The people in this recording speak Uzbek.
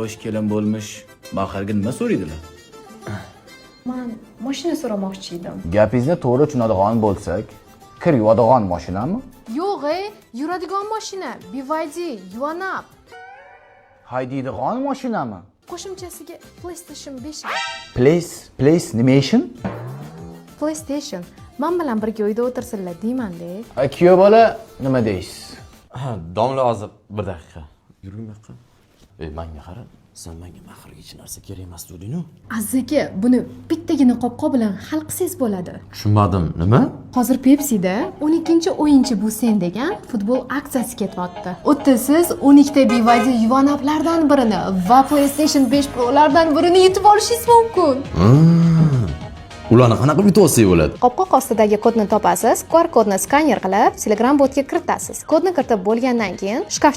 xo'sh kelin bo'lmish Bahorga nima so'raydilar? Men mashina so'ramoqchi edim. Gapingizni to'g'ri tushunadigan bo'lsak, kir yuvadigan mashinami? Yo'q, yuradigan mashina. BYD yuvanab. Haydaydigan mashinami? Qo'shimchasiga PlayStation 5. Place nimation? PlayStation. Men bilan birga uyda o'tirsinlar deyman-da. Kuyov bola nima deysiz? Domla hozir bir daqiqa. Yuring bu yoqqa. Menga qara. Sen menga mahirga hech narsa kerak emas deding-ku. Aziga, buni bittagina qopqoq bilan hal qilsangiz bo'ladi. Tushunmadim. Nima? Hozir Pepsi'da 12-o'yinchi bu sen degan futbol aksiyasi ketyapti. O'tda siz 12 ta BYD yuvanablardan birini va PlayStation 5 Pro'lardan birini yutib olishingiz mumkin. Ularni qanaqa yutib olsak bo'ladi? Qopqoq ostidagi kodni topasiz, QR kodni skaner qilib, Telegram botga kiritasiz. Kodni kiritib bo'lgandan keyin shkaf